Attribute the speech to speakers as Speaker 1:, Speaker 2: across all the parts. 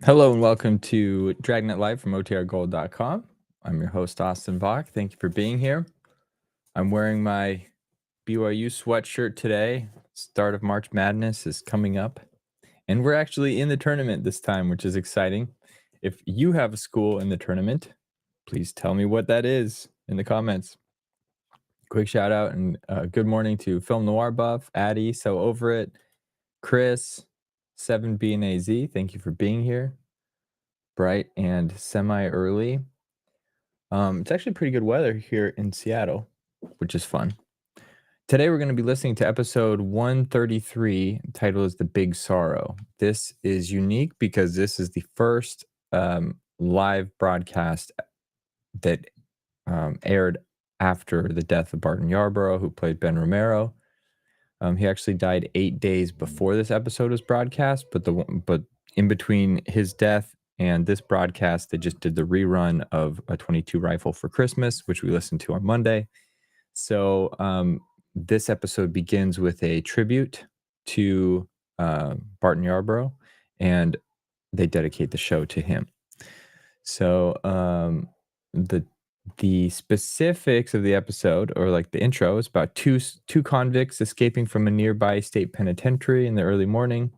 Speaker 1: Hello and welcome to Dragnet Live from OTRGold.com. I'm your host, Austin Bach. Thank you for being here. I'm wearing my BYU sweatshirt today. Start of March Madness is coming up. And we're actually in the tournament this time, which is exciting. If you have a school in the tournament, please tell me what that is in the comments. Quick shout out and good morning to Film Noir Buff, Addie, So Over It, Chris, 7B and AZ. Thank you for being here. Bright and semi-early. It's actually pretty good weather here in Seattle, which is fun. Today we're going to be listening to episode 133. The title is The Big Sorrow. This is unique because this is the first live broadcast that aired after the death of Barton Yarborough, who played Ben Romero. He actually died 8 days before this episode was broadcast, but in between his death and this broadcast, they just did the rerun of a .22 rifle for Christmas, which we listened to on Monday. So this episode begins with a tribute to Barton Yarborough, and they dedicate the show to him. So the specifics of the episode, or like the intro, is about two convicts escaping from a nearby state penitentiary in the early morning.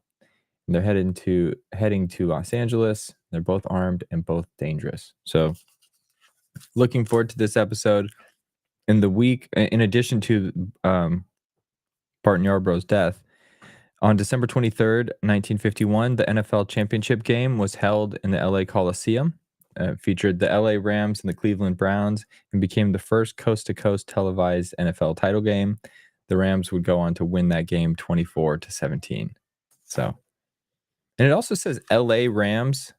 Speaker 1: And they're heading to Los Angeles. They're both armed and both dangerous. So looking forward to this episode. In the week, in addition to Barton Yarborough's death, on December 23rd, 1951, the NFL championship game was held in the LA Coliseum. Featured the LA Rams and the Cleveland Browns, and became the first coast-to-coast televised NFL title game. The Rams would go on to win that game 24-17. So, and it also says LA Rams.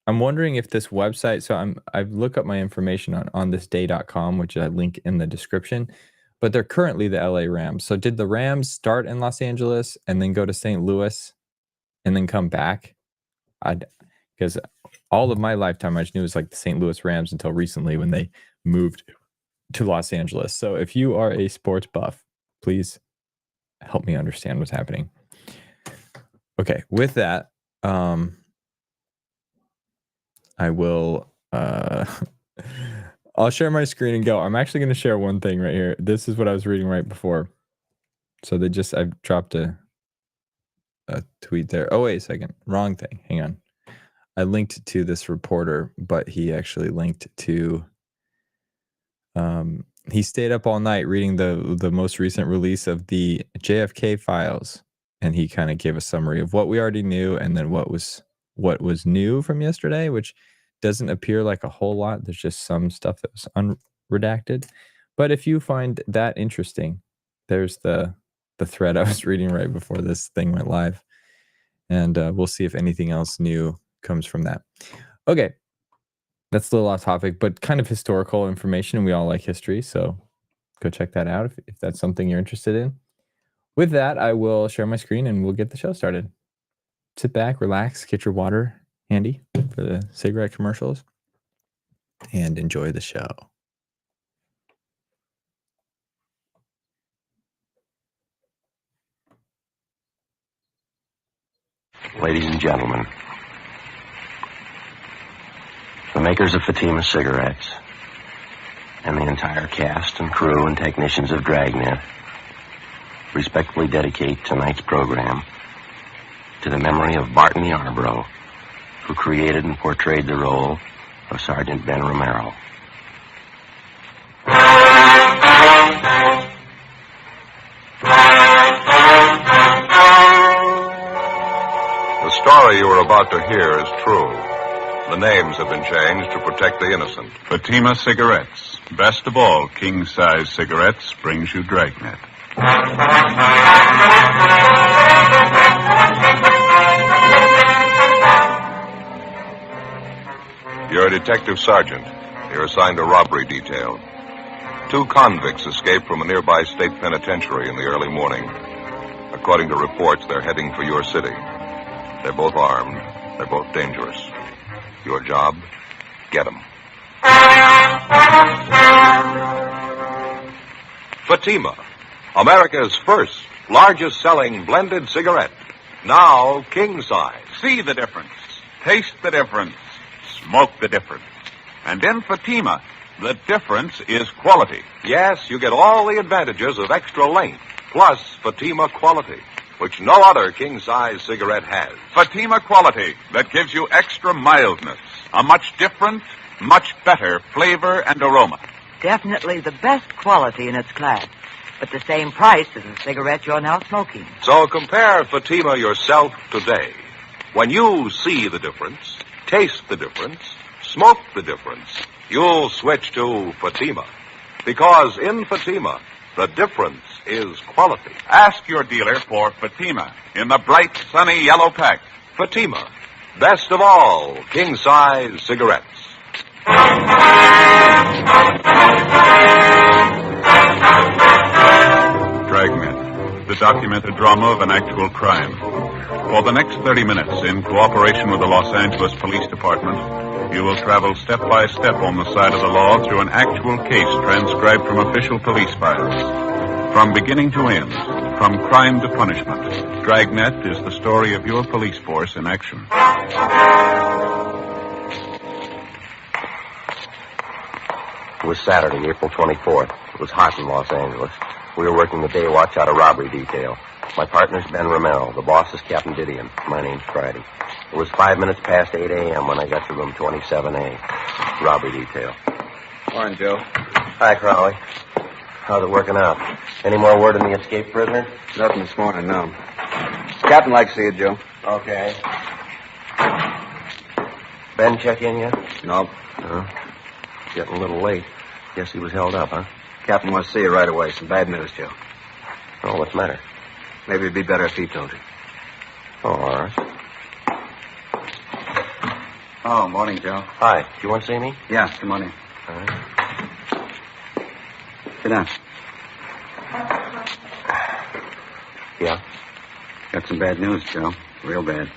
Speaker 1: I'm wondering if this website, so I've looked up my information on thisday.com, which I link in the description, but they're currently the LA Rams. So did the Rams start in Los Angeles and then go to St. Louis and then come back? Because all of my lifetime, I just knew it was like the St. Louis Rams until recently when they moved to Los Angeles. So if you are a sports buff, please help me understand what's happening. Okay, with that, I will, I'll share my screen and go. I'm actually going to share one thing right here. This is what I was reading right before. So I've dropped a tweet there. Oh, wait a second. Wrong thing. Hang on. I linked to this reporter, but he actually linked to, he stayed up all night reading the most recent release of the JFK files. And he kind of gave a summary of what we already knew and then what was new from yesterday, which doesn't appear like a whole lot. There's just some stuff that was unredacted. But if you find that interesting, there's the thread I was reading right before this thing went live. And we'll see if anything else new comes from that. Okay, that's a little off topic, but kind of historical information. We all like history, so go check that out if that's something you're interested in. With that, I will share my screen and we'll get the show started. Sit back, relax, get your water handy for the cigarette commercials, and enjoy the show.
Speaker 2: Ladies and gentlemen, the makers of Fatima cigarettes and the entire cast and crew and technicians of Dragnet respectfully dedicate tonight's program to the memory of Barton Yarborough, who created and portrayed the role of Sergeant Ben Romero.
Speaker 3: The story you are about to hear is true. The names have been changed to protect the innocent.
Speaker 4: Fatima Cigarettes. Best of all, king-size cigarettes brings you Dragnet.
Speaker 3: You're a detective sergeant. You're assigned a robbery detail. 2 convicts escaped from a nearby state penitentiary in the early morning. According to reports, they're heading for your city. They're both armed. They're both dangerous. Your job? Get them. Fatima, America's first, largest selling blended cigarette. Now king size.
Speaker 4: See the difference. taste the difference, smoke the difference. And in Fatima, the difference is quality.
Speaker 3: Yes, you get all the advantages of extra length, plus Fatima quality, which no other king-size cigarette has.
Speaker 4: Fatima quality that gives you extra mildness, a much different, much better flavor and aroma.
Speaker 5: Definitely the best quality in its class, but the same price as the cigarette you're now smoking.
Speaker 3: So compare Fatima yourself today. When you see the difference, taste the difference, smoke the difference, you'll switch to Fatima. Because in Fatima, the difference is quality.
Speaker 4: Ask your dealer for Fatima in the bright, sunny yellow pack.
Speaker 3: Fatima, best of all king-size cigarettes.
Speaker 4: Dragnet, the documented drama of an actual crime. For the next 30 minutes, in cooperation with the Los Angeles Police Department, you will travel step by step on the side of the law through an actual case transcribed from official police files. From beginning to end, from crime to punishment, Dragnet is the story of your police force in action.
Speaker 2: It was Saturday, April 24th. It was hot in Los Angeles. We were working the day watch out of robbery detail. My partner's Ben Romero. The boss is Captain Didion. My name's Friday. It was 5 minutes past 8 a.m. when I got to room 27A. Robbery detail.
Speaker 6: Morning, Joe.
Speaker 2: Hi, Crowley. How's it working out? Any more word on the escaped prisoner?
Speaker 6: Nothing this morning, no. Captain likes to see you, Joe.
Speaker 2: Okay. Ben check in yet?
Speaker 6: No.
Speaker 2: Getting a little late. Guess he was held up, huh?
Speaker 6: Captain wants to see you right away. Some bad news, Joe.
Speaker 2: Oh, what's the matter?
Speaker 6: Maybe it'd be better if he told you.
Speaker 2: Oh, all right.
Speaker 6: Oh, morning, Joe.
Speaker 2: Hi. Do you want to see me?
Speaker 6: Yeah, come on in.
Speaker 2: All right.
Speaker 6: Sit down.
Speaker 2: Yeah?
Speaker 6: Got some bad news, Joe. Real bad.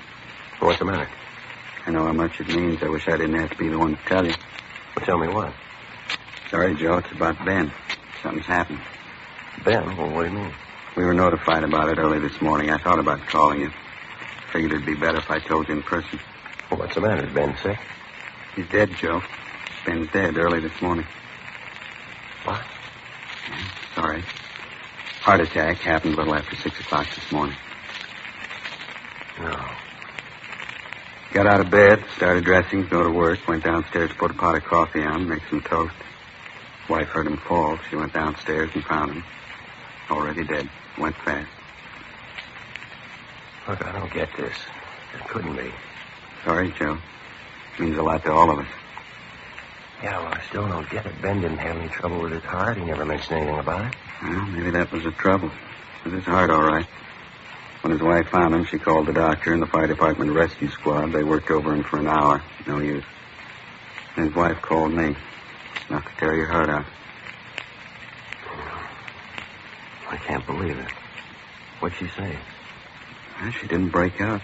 Speaker 2: What's the matter?
Speaker 6: I know how much it means. I wish I didn't have to be the one to tell you.
Speaker 2: Well, tell me what.
Speaker 6: Sorry, Joe. It's about Ben. Something's happened.
Speaker 2: Ben? Well, what do you mean?
Speaker 6: We were notified about it early this morning. I thought about calling you. Figured it'd be better if I told you in person.
Speaker 2: Well, what's the matter? Is Ben sick?
Speaker 6: He's dead, Joe. Ben's dead early this morning.
Speaker 2: What?
Speaker 6: Yeah, sorry. Heart attack happened a little after 6 o'clock this morning.
Speaker 2: No.
Speaker 6: Got out of bed, started dressing, go to work, went downstairs to put a pot of coffee on, make some toast. Wife heard him fall. She went downstairs and found him. Already dead. Went fast.
Speaker 2: Look, I don't get this. It couldn't be.
Speaker 6: Sorry, Joe. Means a lot to all of us.
Speaker 2: Yeah, well, I still don't get it. Ben didn't have any trouble with his heart. He never mentioned anything about it.
Speaker 6: Well, maybe that was the trouble. It was his heart, all right. When his wife found him, she called the doctor and the fire department rescue squad. They worked over him for an hour. No use. And his wife called me. Enough to tear your heart out.
Speaker 2: I can't believe it. What'd she say?
Speaker 6: Well, she didn't break out.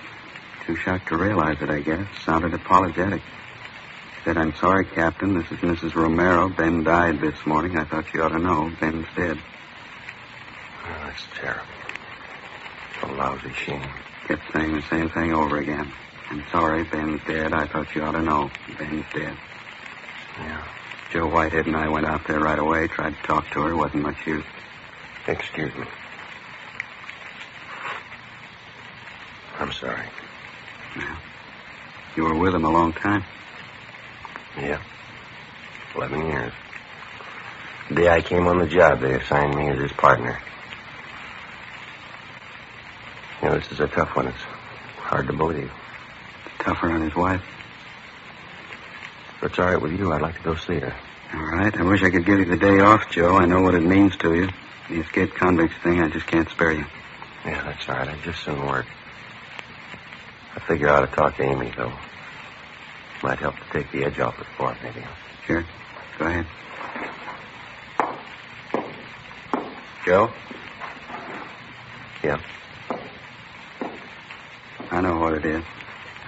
Speaker 6: Too shocked to realize it, I guess. Sounded apologetic. Said, "I'm sorry, Captain. This is Mrs. Romero. Ben died this morning. I thought you ought to know. Ben's dead."
Speaker 2: Oh, that's terrible. It's a lousy shame.
Speaker 6: Kept saying the same thing over again. "I'm sorry, Ben's dead. I thought you ought to know. Ben's dead."
Speaker 2: Yeah.
Speaker 6: Joe Whitehead and I went out there right away, tried to talk to her. Wasn't much use.
Speaker 2: Excuse me. I'm sorry.
Speaker 6: Well, you were with him a long time.
Speaker 2: Yeah. 11 years. The day I came on the job, they assigned me as his partner. You know, this is a tough one. It's hard to believe.
Speaker 6: Tougher on his wife.
Speaker 2: If it's all right with you, I'd like to go see her.
Speaker 6: All right. I wish I could give you the day off, Joe. I know what it means to you. The escaped convicts thing, I just can't spare you.
Speaker 2: Yeah, that's all right. I just soon work. I figure I ought to talk to Amy, though. Might help to take the edge off it for her, maybe.
Speaker 6: Sure. Go ahead. Joe?
Speaker 2: Yeah.
Speaker 6: I know what it is.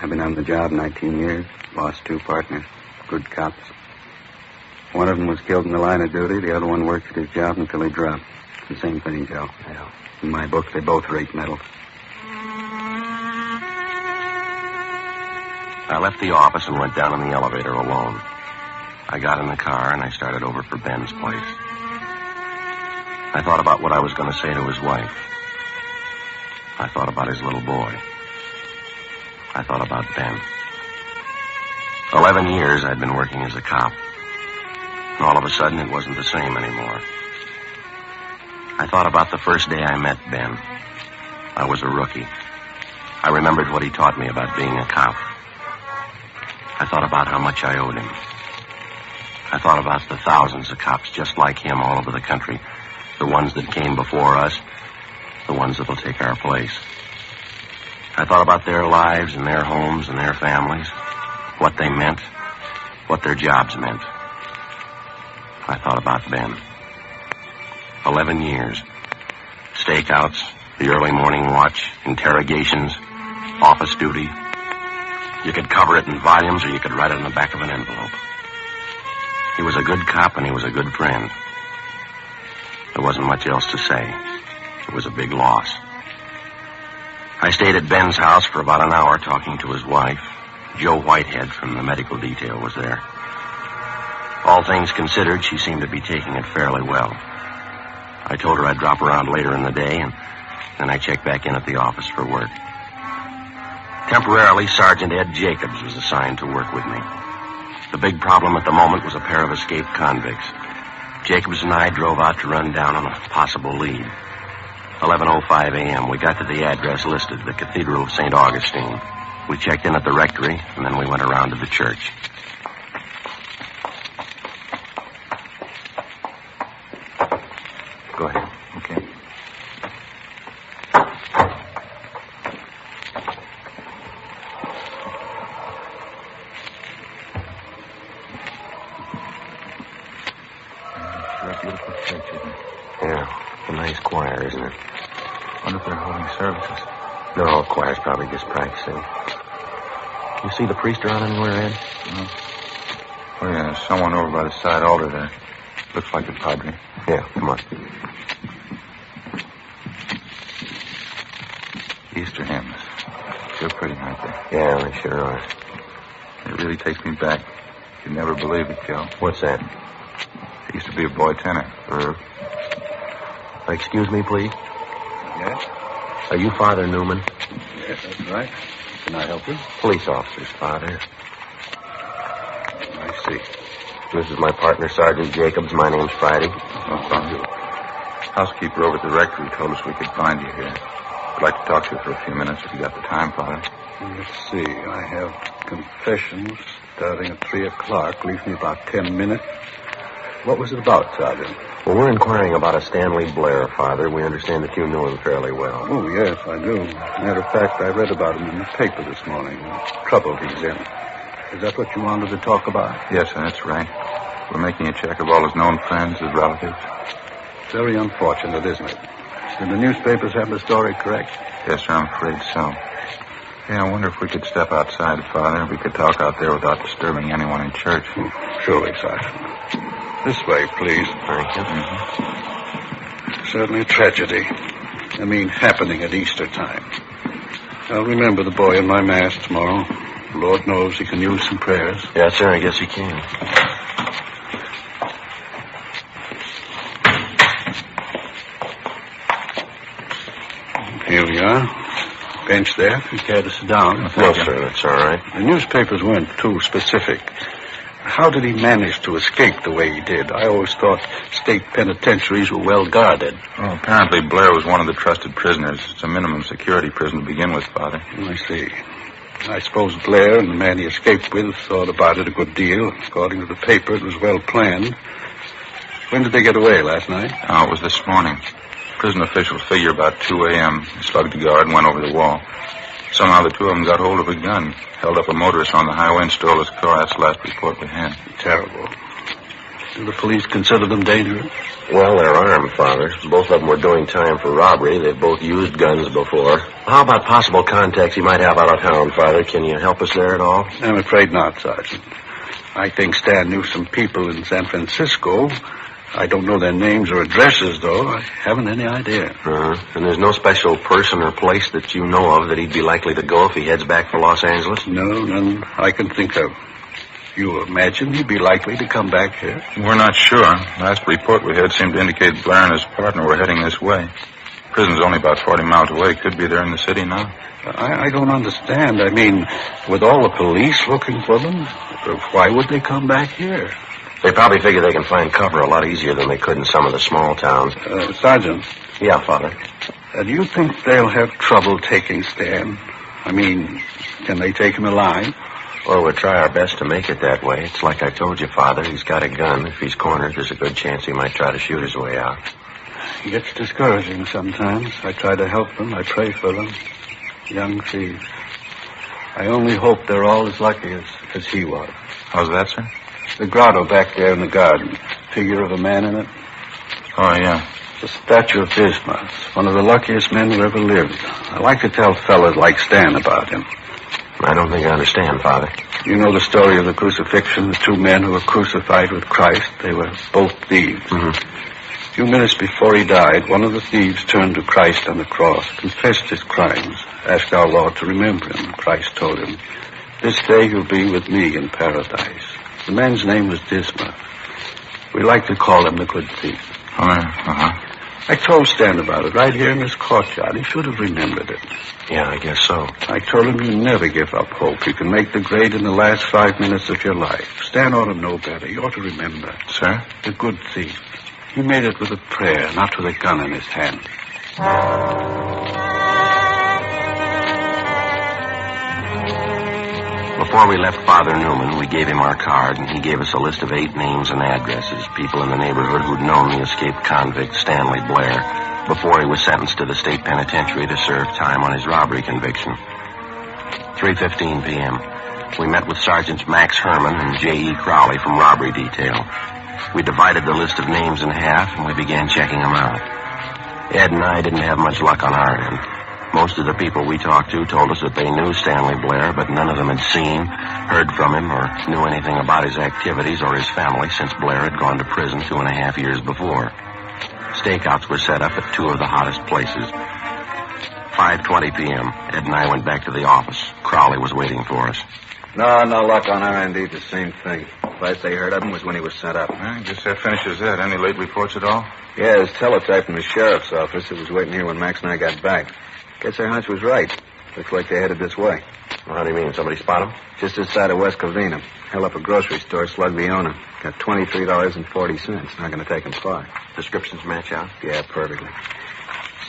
Speaker 6: I've been on the job 19 years. Lost 2 partners. Good cops. One of them was killed in the line of duty. The other one worked at his job until he dropped. It's the same thing, Joe.
Speaker 2: Yeah.
Speaker 6: In my book, they both rate medals.
Speaker 2: I left the office and went down in the elevator alone. I got in the car and I started over for Ben's place. I thought about what I was going to say to his wife. I thought about his little boy. I thought about Ben. 11 years I'd been working as a cop. And all of a sudden it wasn't the same anymore. I thought about the first day I met Ben. I was a rookie. I remembered what he taught me about being a cop. I thought about how much I owed him. I thought about the thousands of cops just like him all over the country. The ones that came before us, the ones that'll take our place. I thought about their lives and their homes and their families, what they meant, what their jobs meant. I thought about Ben. 11 years. Stakeouts, the early morning watch, interrogations, office duty. You could cover it in volumes or you could write it in the back of an envelope. He was a good cop and he was a good friend. There wasn't much else to say. It was a big loss. I stayed at Ben's house for about an hour talking to his wife. Joe Whitehead from the medical detail was there. All things considered, she seemed to be taking it fairly well. I told her I'd drop around later in the day, and then I checked back in at the office for work. Temporarily, Sergeant Ed Jacobs was assigned to work with me. The big problem at the moment was a pair of escaped convicts. Jacobs and I drove out to run down on a possible lead. 11:05 a.m., we got to the address listed, the Cathedral of St. Augustine. We checked in at the rectory, and then we went around to the church. Go ahead.
Speaker 6: Okay. Sure a beautiful church, isn't it?
Speaker 2: Yeah, a nice choir, isn't it?
Speaker 6: Wonder if they're holding services.
Speaker 2: No, choir's probably just practicing. You see the priest around anywhere, Ed?
Speaker 6: Oh, yeah, there's someone over by the side altar there. Looks like the padre.
Speaker 2: Yeah, come on.
Speaker 6: Easter hymns. Sure pretty, aren't they?
Speaker 2: Yeah, they sure are.
Speaker 6: It really takes me back. You'd never believe it, Joe.
Speaker 2: What's that?
Speaker 6: I used to be a boy tenor.
Speaker 2: Excuse me, please.
Speaker 6: Yes?
Speaker 2: Are you Father Newman?
Speaker 6: Yes, that's right. Can I help you?
Speaker 2: Police officers, Father.
Speaker 6: I see.
Speaker 2: This is my partner, Sergeant Jacobs. My name's Friday.
Speaker 6: No problem. Housekeeper over at the rectory told us we could find you here. I'd like to talk to you for a few minutes if you got the time, Father.
Speaker 7: Let's see. I have confessions starting at 3 o'clock. Leaves me about 10 minutes. What was it about, Sergeant?
Speaker 2: Well, we're inquiring about a Stanley Blair, Father. We understand that you knew him fairly well.
Speaker 7: Oh, yes, I do. Matter of fact, I read about him in the paper this morning. The trouble he's in. Is that what you wanted to talk about?
Speaker 6: Yes, sir, that's right. We're making a check of all his known friends, his relatives.
Speaker 7: Very unfortunate, isn't it? Did the newspapers have the story correct?
Speaker 6: Yes, sir, I'm afraid so. Yeah, I wonder if we could step outside, Father. We could talk out there without disturbing anyone in church.
Speaker 7: Surely, Sergeant. This way, please.
Speaker 2: Thank you.
Speaker 7: Certainly a tragedy. I mean, happening at Easter time. I'll remember the boy in my mass tomorrow. Lord knows he can use some prayers.
Speaker 2: Yes, sir, I guess he can.
Speaker 7: Here we are. Bench there, if you care to sit down.
Speaker 2: No, sir, that's all right.
Speaker 7: The newspapers weren't too specific. How did he manage to escape the way he did? I always thought state penitentiaries were well guarded.
Speaker 6: Well, apparently Blair was one of the trusted prisoners. It's a minimum security prison to begin with, Father.
Speaker 7: I see. I suppose Blair and the man he escaped with thought about it a good deal. According to the paper, it was well planned. When did they get away, last night?
Speaker 6: Oh, it was this morning. Prison officials figure about 2 a.m. They slugged the guard and went over the wall. Somehow the two of them got hold of a gun, held up a motorist on the highway and stole his car. That's the last report we had.
Speaker 7: Terrible. Do the police consider them dangerous?
Speaker 2: Well, they're armed, Father. Both of them were doing time for robbery. They've both used guns before. How about possible contacts he might have out of town, Father? Can you help us there at all?
Speaker 7: I'm afraid not, Sergeant. I think Stan knew some people in San Francisco, I don't know their names or addresses, though. I haven't any idea.
Speaker 2: And there's no special person or place that you know of that he'd be likely to go if he heads back for Los Angeles?
Speaker 7: No, none I can think of. You imagine he'd be likely to come back here?
Speaker 4: We're not sure. Last report we had seemed to indicate Blair and his partner were heading this way. Prison's only about 40 miles away. Could be there in the city now.
Speaker 7: I don't understand. I mean, with all the police looking for them, why would they come back here?
Speaker 2: They probably figure they can find cover a lot easier than they could in some of the small towns.
Speaker 7: Sergeant.
Speaker 2: Yeah, Father.
Speaker 7: Do you think they'll have trouble taking Stan? I mean, can they take him alive?
Speaker 2: Well, we'll try our best to make it that way. It's like I told you, Father. He's got a gun. If he's cornered, there's a good chance he might try to shoot his way out.
Speaker 7: It gets discouraging sometimes. I try to help them. I pray for them. Young thieves. I only hope they're all as lucky as he was.
Speaker 4: How's that, sir?
Speaker 7: The grotto back there in the garden. Figure of a man in it.
Speaker 4: Oh, yeah.
Speaker 7: The statue of Bismarck. One of the luckiest men who ever lived. I like to tell fellas like Stan about him.
Speaker 2: I don't think I understand, Father.
Speaker 7: You know the story of the crucifixion, the two men who were crucified with Christ. They were both thieves. A few minutes before he died, one of the thieves turned to Christ on the cross, confessed his crimes, asked our Lord to remember him. Christ told him, "This day you'll be with me in paradise." The man's name was Disma. We like to call him the good thief. I told Stan about it right here in this courtyard. He should have remembered it.
Speaker 2: Yeah, I guess so.
Speaker 7: I told him you never give up hope. You can make the grade in the last 5 minutes of your life. Stan ought to know better. He ought to remember.
Speaker 4: Sir?
Speaker 7: The good thief. He made it with a prayer, not with a gun in his hand.
Speaker 2: Before we left Father Newman, we gave him our card, and he gave us a list of 8 names and addresses, people in the neighborhood who'd known the escaped convict, Stanley Blair, before he was sentenced to the state penitentiary to serve time on his robbery conviction. 3:15 p.m. We met with Sergeants Max Herman and J.E. Crowley from robbery detail. We divided the list of names in half, and we began checking them out. Ed and I didn't have much luck on our end. Most of the people we talked to told us that they knew Stanley Blair, but none of them had seen, heard from him, or knew anything about his activities or his family since Blair had gone to prison 2.5 years before. Stakeouts were set up at 2 of the hottest places. 5:20 p.m. Ed and I went back to the office. Crowley was waiting for us.
Speaker 6: No luck on our end, the same thing. Last they heard of him was when he was sent up.
Speaker 4: I guess that finishes that. Any late reports at all?
Speaker 6: Yeah, his teletype from the sheriff's office. It was waiting here when Max and I got back. Guess our hunch was right. Looks like they headed this way.
Speaker 2: Well, how do you mean? Somebody spot him?
Speaker 6: Just this side of West Covina. Held up a grocery store, slugged the owner. Got $23.40. Not going to take him far.
Speaker 2: Descriptions match out?
Speaker 6: Yeah, perfectly.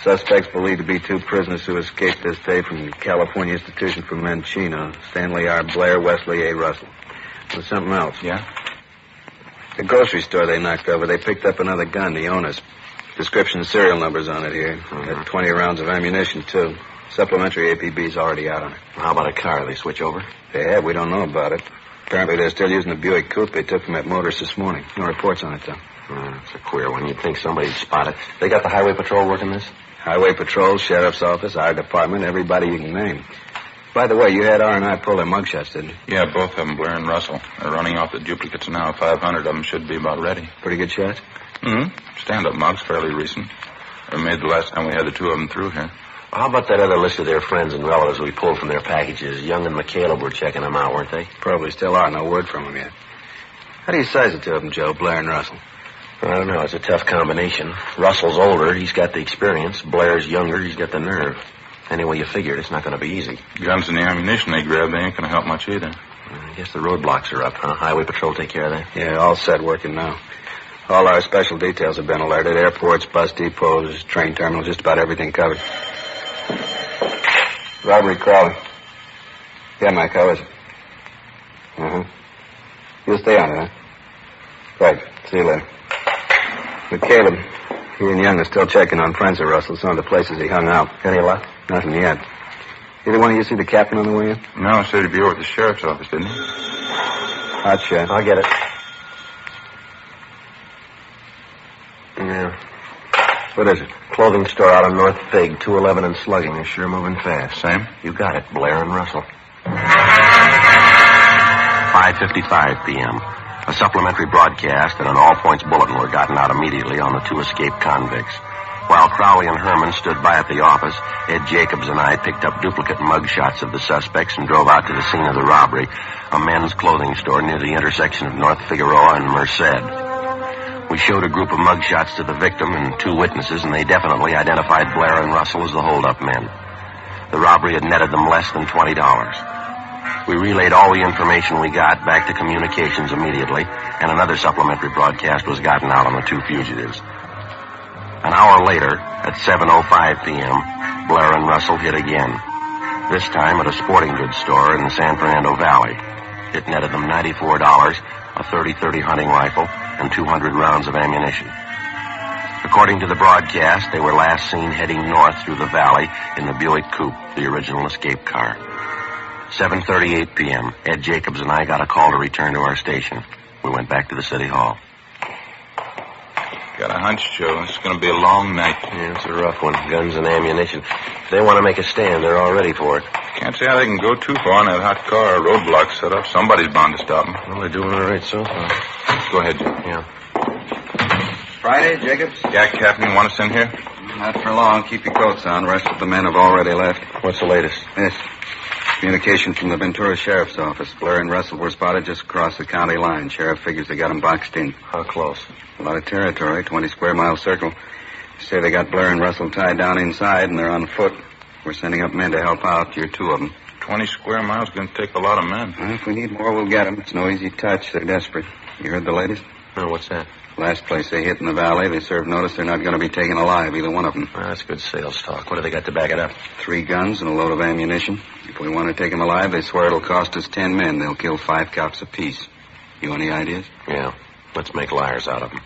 Speaker 6: Suspects believed to be 2 prisoners who escaped this day from the California Institution for Men Chino. Stanley R. Blair, Wesley A. Russell. There's something else.
Speaker 4: Yeah?
Speaker 6: The grocery store they knocked over, they picked up another gun, the owner's. Description and serial numbers on it here. Got 20 rounds of ammunition, too. Supplementary APB's already out on it.
Speaker 2: How about a car? They switch over?
Speaker 6: They have. We don't know about it. Apparently they're still using the Buick coupe they took from that motorist this morning. No reports on it, though.
Speaker 2: It's a queer one. You'd think somebody'd spot it. They got the highway patrol working this?
Speaker 6: Highway patrol, sheriff's office, our department, everybody you can name. By the way, you had R&I pull their mugshots, didn't you?
Speaker 4: Yeah, both of them, Blair and Russell. They're running off the duplicates now. 500 of them should be about ready.
Speaker 6: Pretty good shots?
Speaker 4: Stand-up mugs, fairly recent. They were made the last time we had the 2 of them through here.
Speaker 2: Well, how about that other list of their friends and relatives we pulled from their packages? Young and McCaleb were checking them out, weren't they?
Speaker 6: Probably still are. No word from them yet. How do you size the 2 of them, Joe, Blair and Russell?
Speaker 2: I don't know. It's a tough combination. Russell's older. He's got the experience. Blair's younger. He's got the nerve. Any way you figure it, it's not going to be easy.
Speaker 4: Guns and the ammunition they grabbed, they ain't going to help much either.
Speaker 2: I guess the roadblocks are up, huh? Highway patrol take care of that?
Speaker 6: Yeah, all set, working now. All our special details have been alerted. Airports, bus depots, train terminals, just about everything covered. Robbery, Crowley. Yeah, Mike, how is it? You'll stay on it, huh? Right. See you later. But Caleb, he and Young are still checking on friends of Russell, some of the places he hung out.
Speaker 2: Any luck?
Speaker 6: Nothing yet. Either one of you see the captain on the way in?
Speaker 4: No, said he'd be over at the sheriff's office, didn't he?
Speaker 6: Hot shot.
Speaker 2: I'll get it. Yeah.
Speaker 6: What is it?
Speaker 2: Clothing store out on North Fig, 211 and slugging. They're sure moving fast.
Speaker 4: Same?
Speaker 2: You got it, Blair and Russell. 5:55 p.m. A supplementary broadcast and an all-points bulletin were gotten out immediately on the 2 escaped convicts. While Crowley and Herman stood by at the office, Ed Jacobs and I picked up duplicate mugshots of the suspects and drove out to the scene of the robbery, a men's clothing store near the intersection of North Figueroa and Merced. We showed a group of mugshots to the victim and 2 witnesses, and they definitely identified Blair and Russell as the hold-up men. The robbery had netted them less than $20. We relayed all the information we got back to communications immediately, and another supplementary broadcast was gotten out on the 2 fugitives. An hour later, at 7:05 p.m., Blair and Russell hit again, this time at a sporting goods store in the San Fernando Valley. It netted them $94, a .30-30 hunting rifle, and 200 rounds of ammunition. According to the broadcast, they were last seen heading north through the valley in the Buick Coupe, the original escape car. 7:38 p.m., Ed Jacobs and I got a call to return to our station. We went back to the city hall.
Speaker 3: Got a hunch, Joe. It's going to be a long night.
Speaker 2: Yeah, it's a rough one. Guns and ammunition. If they want to make a stand, they're all ready for it.
Speaker 3: Can't see how they can go too far in that hot car. A roadblock set up. Somebody's bound to stop them.
Speaker 2: Well, they're doing all right so far.
Speaker 3: Go ahead, Joe.
Speaker 2: Yeah.
Speaker 6: Friday, Jacobs?
Speaker 3: Yeah, Captain, you want us in here?
Speaker 6: Not for long. Keep your coats on. The rest of the men have already left.
Speaker 2: What's the latest?
Speaker 6: Yes. Communication from the Ventura Sheriff's Office. Blair and Russell were spotted just across the county line. Sheriff figures they got them boxed in.
Speaker 2: How close?
Speaker 6: A lot of territory, 20 square mile circle. Say they got Blair and Russell tied down inside and they're on foot. We're sending up men to help out. You're 2 of them.
Speaker 3: 20 square miles is going to take a lot of men.
Speaker 6: Well, if we need more, we'll get them. It's no easy touch. They're desperate. You heard the latest?
Speaker 2: No, what's that?
Speaker 6: Last place they hit in the valley, they served notice they're not going to be taken alive, either one of them.
Speaker 2: Well, that's good sales talk. What do they got to back it up?
Speaker 6: 3 guns and a load of ammunition. If we want to take them alive, they swear it'll cost us 10 men. They'll kill 5 cops apiece. You any ideas?
Speaker 2: Yeah. Let's make liars out of them.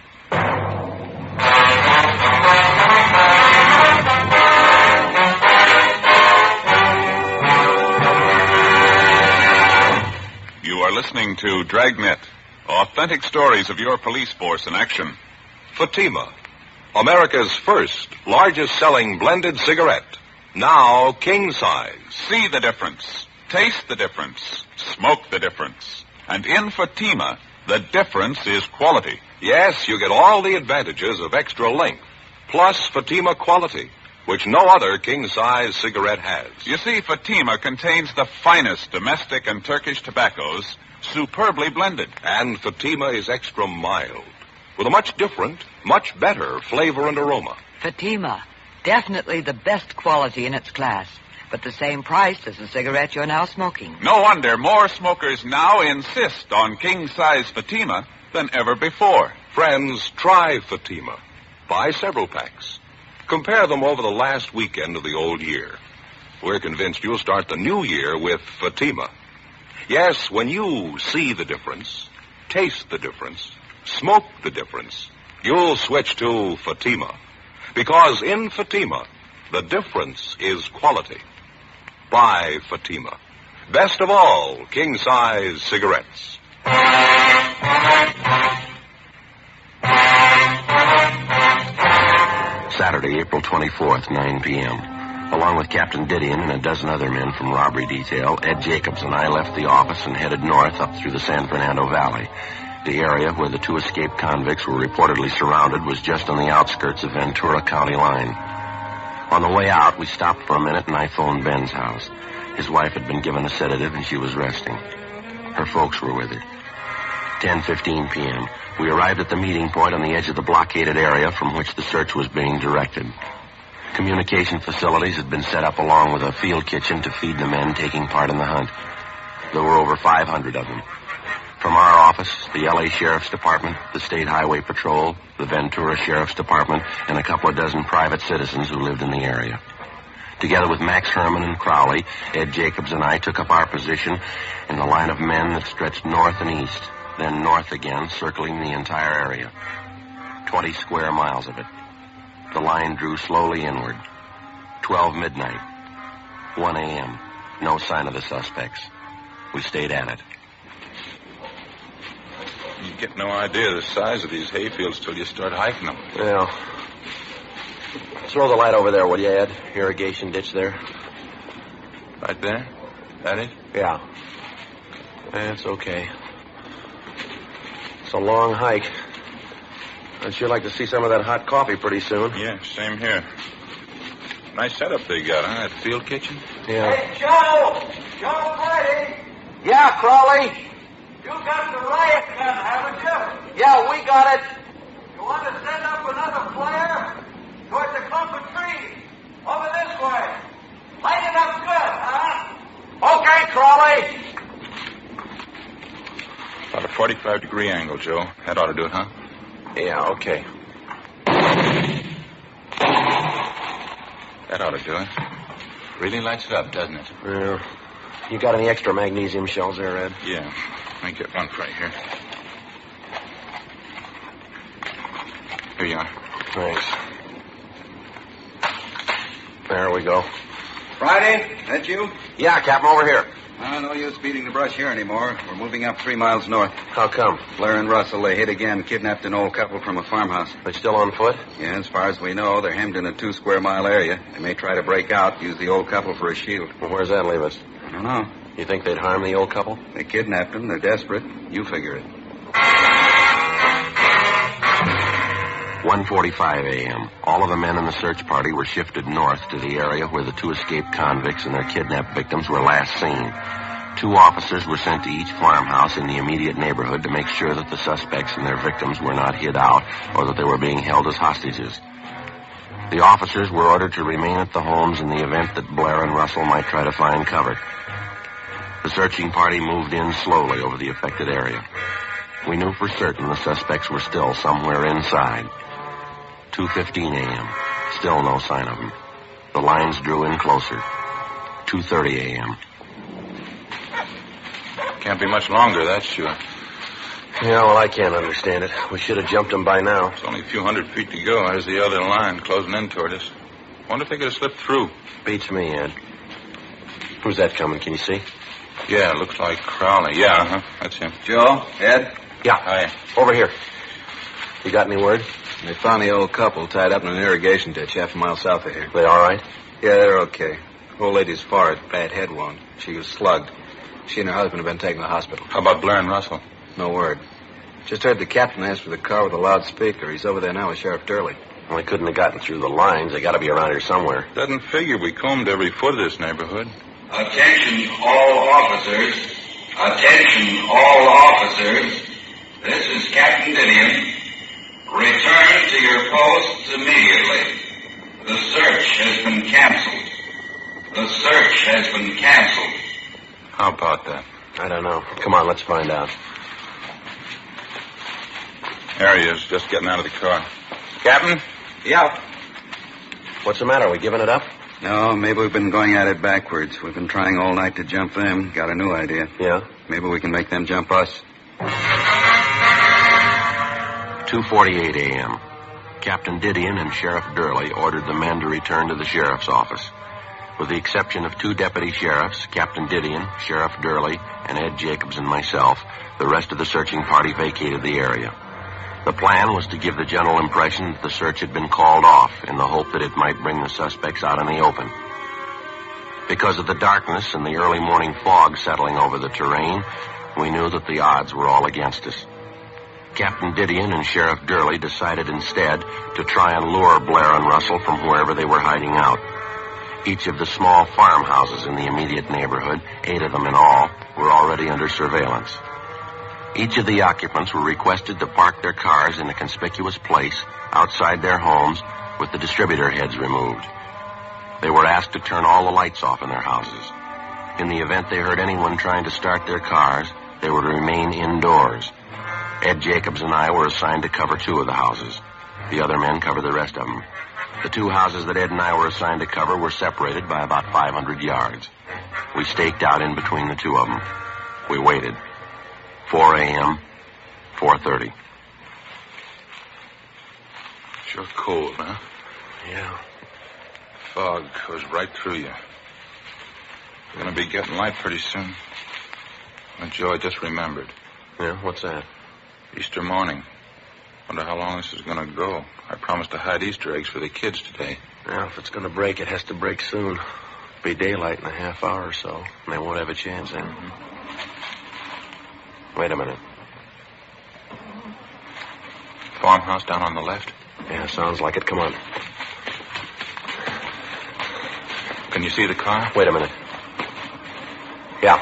Speaker 4: You are listening to Dragnet. Authentic stories of your police force in action.
Speaker 3: Fatima, America's first, largest-selling blended cigarette. Now king size.
Speaker 4: See the difference. Taste the difference. Smoke the difference. And in Fatima, the difference is quality.
Speaker 3: Yes, you get all the advantages of extra length, plus Fatima quality, which no other king-size cigarette has.
Speaker 4: You see, Fatima contains the finest domestic and Turkish tobaccos, superbly blended.
Speaker 3: And Fatima is extra mild, with a much different, much better flavor and aroma.
Speaker 5: Fatima, definitely the best quality in its class, but the same price as the cigarette you're now smoking.
Speaker 4: No wonder more smokers now insist on king-size Fatima than ever before.
Speaker 3: Friends, try Fatima. Buy several packs. Compare them over the last weekend of the old year. We're convinced you'll start the new year with Fatima. Yes, when you see the difference, taste the difference, smoke the difference, you'll switch to Fatima. Because in Fatima, the difference is quality. Buy Fatima. Best of all, king-size cigarettes.
Speaker 2: Saturday, April 24th, 9 p.m. Along with Captain Didion and a dozen other men from robbery detail, Ed Jacobs and I left the office and headed north up through the San Fernando Valley. The area where the 2 escaped convicts were reportedly surrounded was just on the outskirts of Ventura County line. On the way out, we stopped for a minute and I phoned Ben's house. His wife had been given a sedative and she was resting. Her folks were with her. 10:15 p.m. We arrived at the meeting point on the edge of the blockaded area from which the search was being directed. Communication facilities had been set up along with a field kitchen to feed the men taking part in the hunt. There were over 500 of them. From our office, the L.A. Sheriff's Department, the State Highway Patrol, the Ventura Sheriff's Department, and a couple of dozen private citizens who lived in the area. Together with Max Herman and Crowley, Ed Jacobs and I took up our position in the line of men that stretched north and east, then north again, circling the entire area. 20 square miles of it. The line drew slowly inward. 12 midnight. 1 a.m. No sign of the suspects. We stayed at it.
Speaker 3: You get no idea of the size of these hayfields till you start hiking them.
Speaker 2: Well, throw the light over there, will you, Ed? Irrigation ditch there.
Speaker 3: Right there? That it?
Speaker 2: Yeah. That's okay. a long hike. I'd sure like to see some of that hot coffee pretty soon.
Speaker 4: Yeah, same here. Nice setup they got, huh? That field kitchen?
Speaker 2: Yeah.
Speaker 8: Hey, Joe! Joe Brady!
Speaker 2: Yeah, Crawley?
Speaker 8: You got the riot gun, haven't you?
Speaker 2: Yeah, we got it.
Speaker 8: You want to send up another flare? Toward the clump of trees. Over this way. Light it up good, huh?
Speaker 2: Okay, Crawley.
Speaker 4: About a 45-degree angle, Joe. That ought to do it, huh?
Speaker 2: Yeah, okay.
Speaker 4: That ought to do it. Really lights it up, doesn't it?
Speaker 2: Yeah. You got any extra magnesium shells there, Ed?
Speaker 4: Yeah. Let me get one right here. Here you are.
Speaker 2: Thanks. There we go.
Speaker 6: Friday, that you?
Speaker 2: Yeah, Captain, over here.
Speaker 6: No use beating the brush here anymore. We're moving up 3 miles north.
Speaker 2: How come?
Speaker 6: Blair and Russell, they hit again, kidnapped an old couple from a farmhouse.
Speaker 2: They still on foot?
Speaker 6: Yeah, as far as we know, they're hemmed in a 2-square-mile area. They may try to break out, use the old couple for a shield.
Speaker 2: Well, where's that leave us?
Speaker 6: I don't know.
Speaker 2: You think they'd harm the old couple?
Speaker 6: They kidnapped them. They're desperate. You figure it.
Speaker 2: 1:45 a.m. All of the men in the search party were shifted north to the area where the 2 escaped convicts and their kidnapped victims were last seen. 2 officers were sent to each farmhouse in the immediate neighborhood to make sure that the suspects and their victims were not hid out or that they were being held as hostages. The officers were ordered to remain at the homes in the event that Blair and Russell might try to find cover. The searching party moved in slowly over the affected area. We knew for certain the suspects were still somewhere inside. 2:15 a.m. Still no sign of them. The lines drew in closer. 2:30 a.m.
Speaker 4: Can't be much longer, that's sure.
Speaker 2: Yeah, well, I can't understand it. We should have jumped them by now.
Speaker 4: It's only a few hundred feet to go. There's the other line closing in toward us. Wonder if they could have slipped through.
Speaker 2: Beats me, Ed. Who's that coming? Can you see?
Speaker 4: Yeah, looks like Crowley. Yeah, that's him.
Speaker 6: Joe? Ed?
Speaker 2: Yeah.
Speaker 4: Hi.
Speaker 2: Over here. You got any word?
Speaker 6: They found the old couple tied up in an irrigation ditch half a mile south of here.
Speaker 2: They all right?
Speaker 6: Yeah, they're okay. The old lady's forehead, bad head wound. She was slugged. She and her husband have been taken to the hospital.
Speaker 4: How about Blair and Russell?
Speaker 6: No word. Just heard the captain ask for the car with a loudspeaker. He's over there now with Sheriff Durley.
Speaker 2: Well, they couldn't have gotten through the lines. They got to be around here somewhere.
Speaker 4: Doesn't figure we combed every foot of this neighborhood.
Speaker 9: Attention all officers. Attention all officers. This is Captain Didion. Return to your posts immediately. The search has been canceled. The search has been canceled.
Speaker 4: How about that?
Speaker 2: I don't know. Come on, let's find out.
Speaker 4: There he is, just getting out of the car. Captain?
Speaker 6: Yeah.
Speaker 2: What's the matter? Are we giving it up?
Speaker 6: No, maybe we've been going at it backwards. We've been trying all night to jump them. Got a new idea.
Speaker 2: Yeah?
Speaker 6: Maybe we can make them jump us.
Speaker 2: 2:48 a.m. Captain Didion and Sheriff Durley ordered the men to return to the sheriff's office. With the exception of 2 deputy sheriffs, Captain Didion, Sheriff Durley, and Ed Jacobs and myself, the rest of the searching party vacated the area. The plan was to give the general impression that the search had been called off in the hope that it might bring the suspects out in the open. Because of the darkness and the early morning fog settling over the terrain, we knew that the odds were all against us. Captain Didion and Sheriff Durley decided instead to try and lure Blair and Russell from wherever they were hiding out. Each of the small farmhouses in the immediate neighborhood, 8 of them in all, were already under surveillance. Each of the occupants were requested to park their cars in a conspicuous place outside their homes with the distributor heads removed. They were asked to turn all the lights off in their houses. In the event they heard anyone trying to start their cars, they were to remain indoors. Ed Jacobs and I were assigned to cover 2 of the houses. The other men covered the rest of them. The 2 houses that Ed and I were assigned to cover were separated by about 500 yards. We staked out in between the 2 of them. We waited. 4 a.m., 4:30.
Speaker 4: Sure cold, huh?
Speaker 2: Yeah.
Speaker 4: Fog goes right through you. We're going to be getting light pretty soon. And Joe, I just remembered.
Speaker 2: Yeah, what's that?
Speaker 4: Easter morning. Wonder how long this is going to go. I promised to hide Easter eggs for the kids today.
Speaker 2: Well, if it's going to break, it has to break soon. Be daylight in a half hour or so, and they won't have a chance then. Wait a minute.
Speaker 10: farmhouse down on the left?
Speaker 2: Yeah, sounds like it. Come on.
Speaker 10: Can you see the car?
Speaker 2: Wait a minute. Yeah.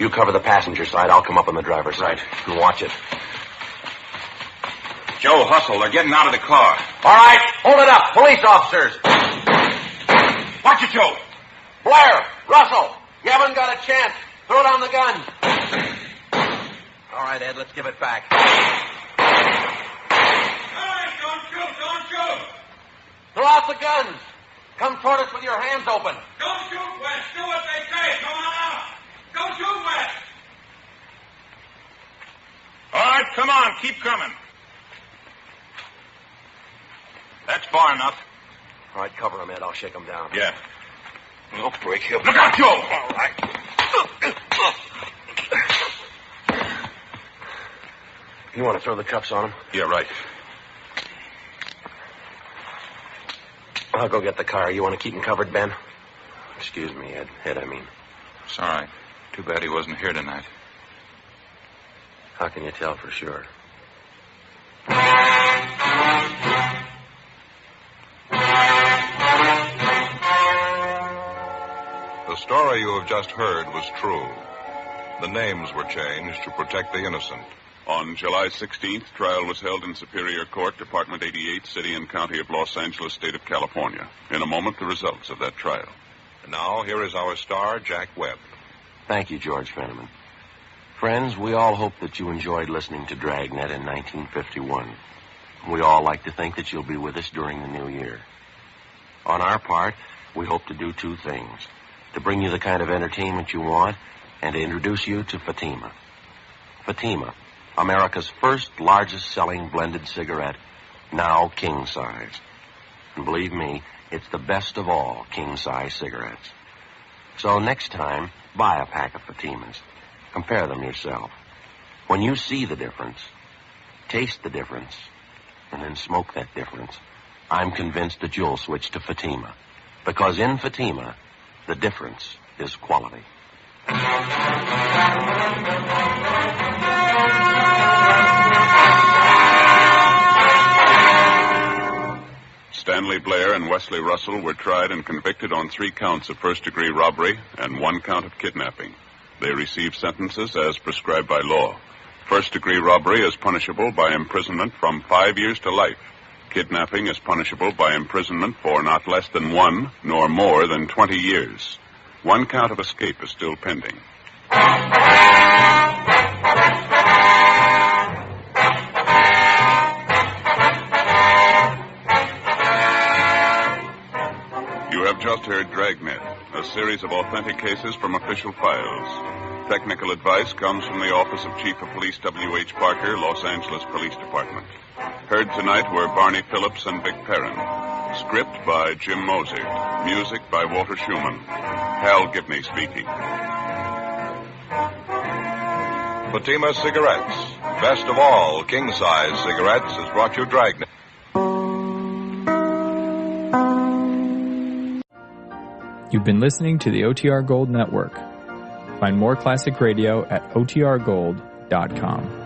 Speaker 2: You cover the passenger side. I'll come up on the driver's side. And watch it.
Speaker 10: Joe, hustle. They're getting out of the car.
Speaker 2: All right. Hold it up. Police officers.
Speaker 10: Watch it, Joe.
Speaker 2: Blair. Russell. You haven't got a chance. Throw down the gun. All right, Ed. Let's give it back.
Speaker 8: All right, don't shoot. Don't shoot.
Speaker 2: Throw out the guns. Come toward us with your hands open.
Speaker 8: Don't shoot, West. Do what they say. Come on out. Don't shoot, West.
Speaker 10: All right, come on. Keep coming. That's far enough.
Speaker 2: All right, cover him, Ed. I'll shake him down.
Speaker 10: Yeah.
Speaker 2: Don't break him.
Speaker 10: Look out, Joe. All right.
Speaker 2: You want to throw the cuffs on him?
Speaker 10: Yeah, right.
Speaker 2: I'll go get the car. You want to keep him covered, Ben? Excuse me, Ed. Ed, I mean.
Speaker 10: It's all right. Too bad he wasn't here tonight.
Speaker 2: How can you tell for sure?
Speaker 3: The story you have just heard was true. The names were changed to protect the innocent.
Speaker 4: On July 16th, trial was held in Superior Court, Department 88, City and County of Los Angeles, State of California. In a moment, the results of that trial.
Speaker 3: And now, here is our star, Jack Webb.
Speaker 2: Thank you, George Fenneman. Friends, we all hope that you enjoyed listening to Dragnet in 1951. We all like to think that you'll be with us during the new year. On our part, we hope to do two things. To bring you the kind of entertainment you want, and to introduce you to Fatima. Fatima, America's first largest-selling blended cigarette, now king-size. And believe me, it's the best of all king-size cigarettes. So next time, buy a pack of Fatimas. Compare them yourself. When you see the difference, taste the difference, and then smoke that difference, I'm convinced that you'll switch to Fatima. Because in Fatima, the difference is quality.
Speaker 4: Stanley Blair and Wesley Russell were tried and convicted on 3 counts of first-degree robbery and 1 count of kidnapping. They received sentences as prescribed by law. First-degree robbery is punishable by imprisonment from 5 years to life. Kidnapping is punishable by imprisonment for not less than 1 nor more than 20 years. 1 count of escape is still pending. You have just heard Dragnet, a series of authentic cases from official files. Technical advice comes from the Office of Chief of Police W.H. Parker, Los Angeles Police Department. Heard tonight were Barney Phillips and Vic Perrin. Script by Jim Moser. Music by Walter Schumann. Hal Gibney speaking.
Speaker 3: Fatima Cigarettes, best of all king-size cigarettes, has brought you Dragnet.
Speaker 1: You've been listening to the OTR Gold Network. Find more classic radio at otrgold.com.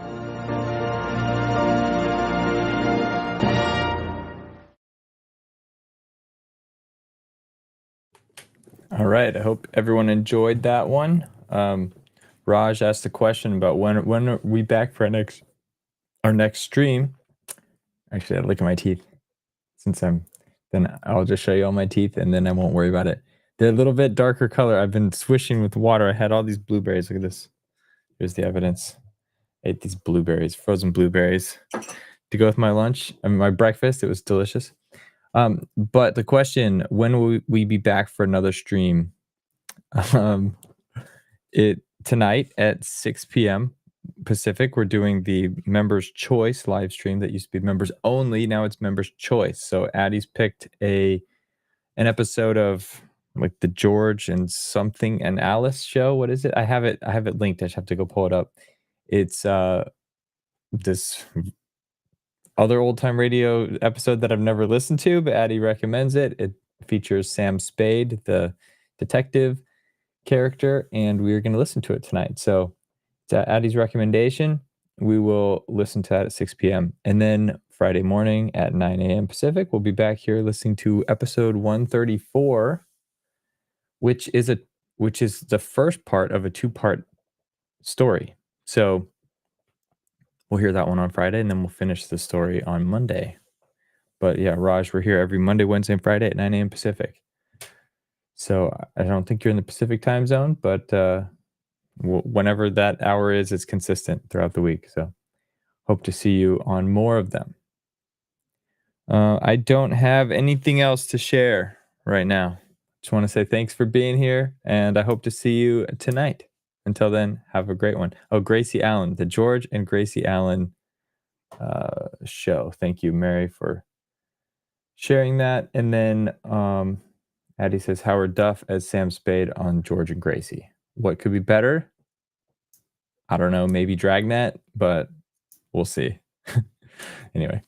Speaker 1: All right. I hope everyone enjoyed that one. Raj asked a question about when are we back for our next stream. Actually, I look at my teeth. Then I'll just show you all my teeth, and then I won't worry about it. They're a little bit darker color. I've been swishing with water. I had all these blueberries. Look at this. Here's the evidence. I ate these blueberries, frozen blueberries, to go with my lunch. My breakfast. It was delicious. But the question, when will we be back for another stream? Tonight at 6 p.m. Pacific, we're doing the Members Choice live stream that used to be members only. Now it's Members Choice. So Addie's picked an episode of like the George and something and Alice show. What is it? I have it linked. I just have to go pull it up. It's this other old time radio episode that I've never listened to, but Addie recommends it. It features Sam Spade, the detective character, and we're going to listen to it tonight. So it's Addie's recommendation. We will listen to that at 6 p.m. And then Friday morning at 9 a.m. Pacific. We'll be back here listening to episode 134, which is the first part of a 2-part story. So we'll hear that one on Friday, and then we'll finish the story on Monday. But yeah, Raj, we're here every Monday, Wednesday, and Friday at 9 a.m. Pacific. So I don't think you're in the Pacific time zone, but whenever that hour is, it's consistent throughout the week. So hope to see you on more of them. I don't have anything else to share right now. Just want to say thanks for being here, and I hope to see you tonight. Until then, have a great one. Oh, Gracie Allen, the George and Gracie Allen show. Thank you, Mary, for sharing that. And then Addie says Howard Duff as Sam Spade on George and Gracie. What could be better? I don't know, maybe Dragnet, but we'll see. Anyway,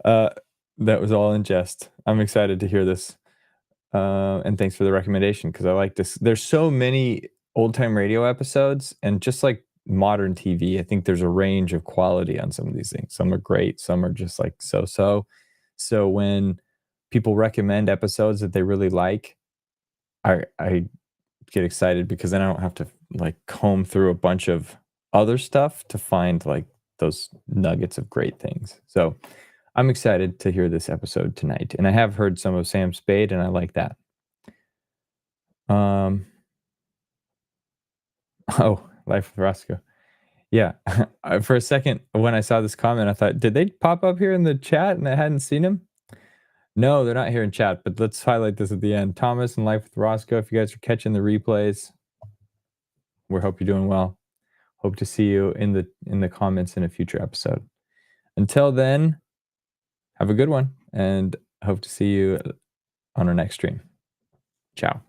Speaker 1: that was all in jest. I'm excited to hear this. And thanks for the recommendation, because I like this. There's so many old time radio episodes, and just like modern TV, I think there's a range of quality on some of these things. Some are great, some are just like so. So when people recommend episodes that they really like, I get excited, because then I don't have to like comb through a bunch of other stuff to find like those nuggets of great things. So I'm excited to hear this episode tonight, and I have heard some of Sam Spade, and I like that. Oh, Life with Roscoe. Yeah, for a second when I saw this comment, I thought, did they pop up here in the chat and I hadn't seen them? No, they're not here in chat, but let's highlight this at the end. Thomas and Life with Roscoe, if you guys are catching the replays, we hope you're doing well. Hope to see you in the comments in a future episode. Until then, have a good one, and hope to see you on our next stream. Ciao.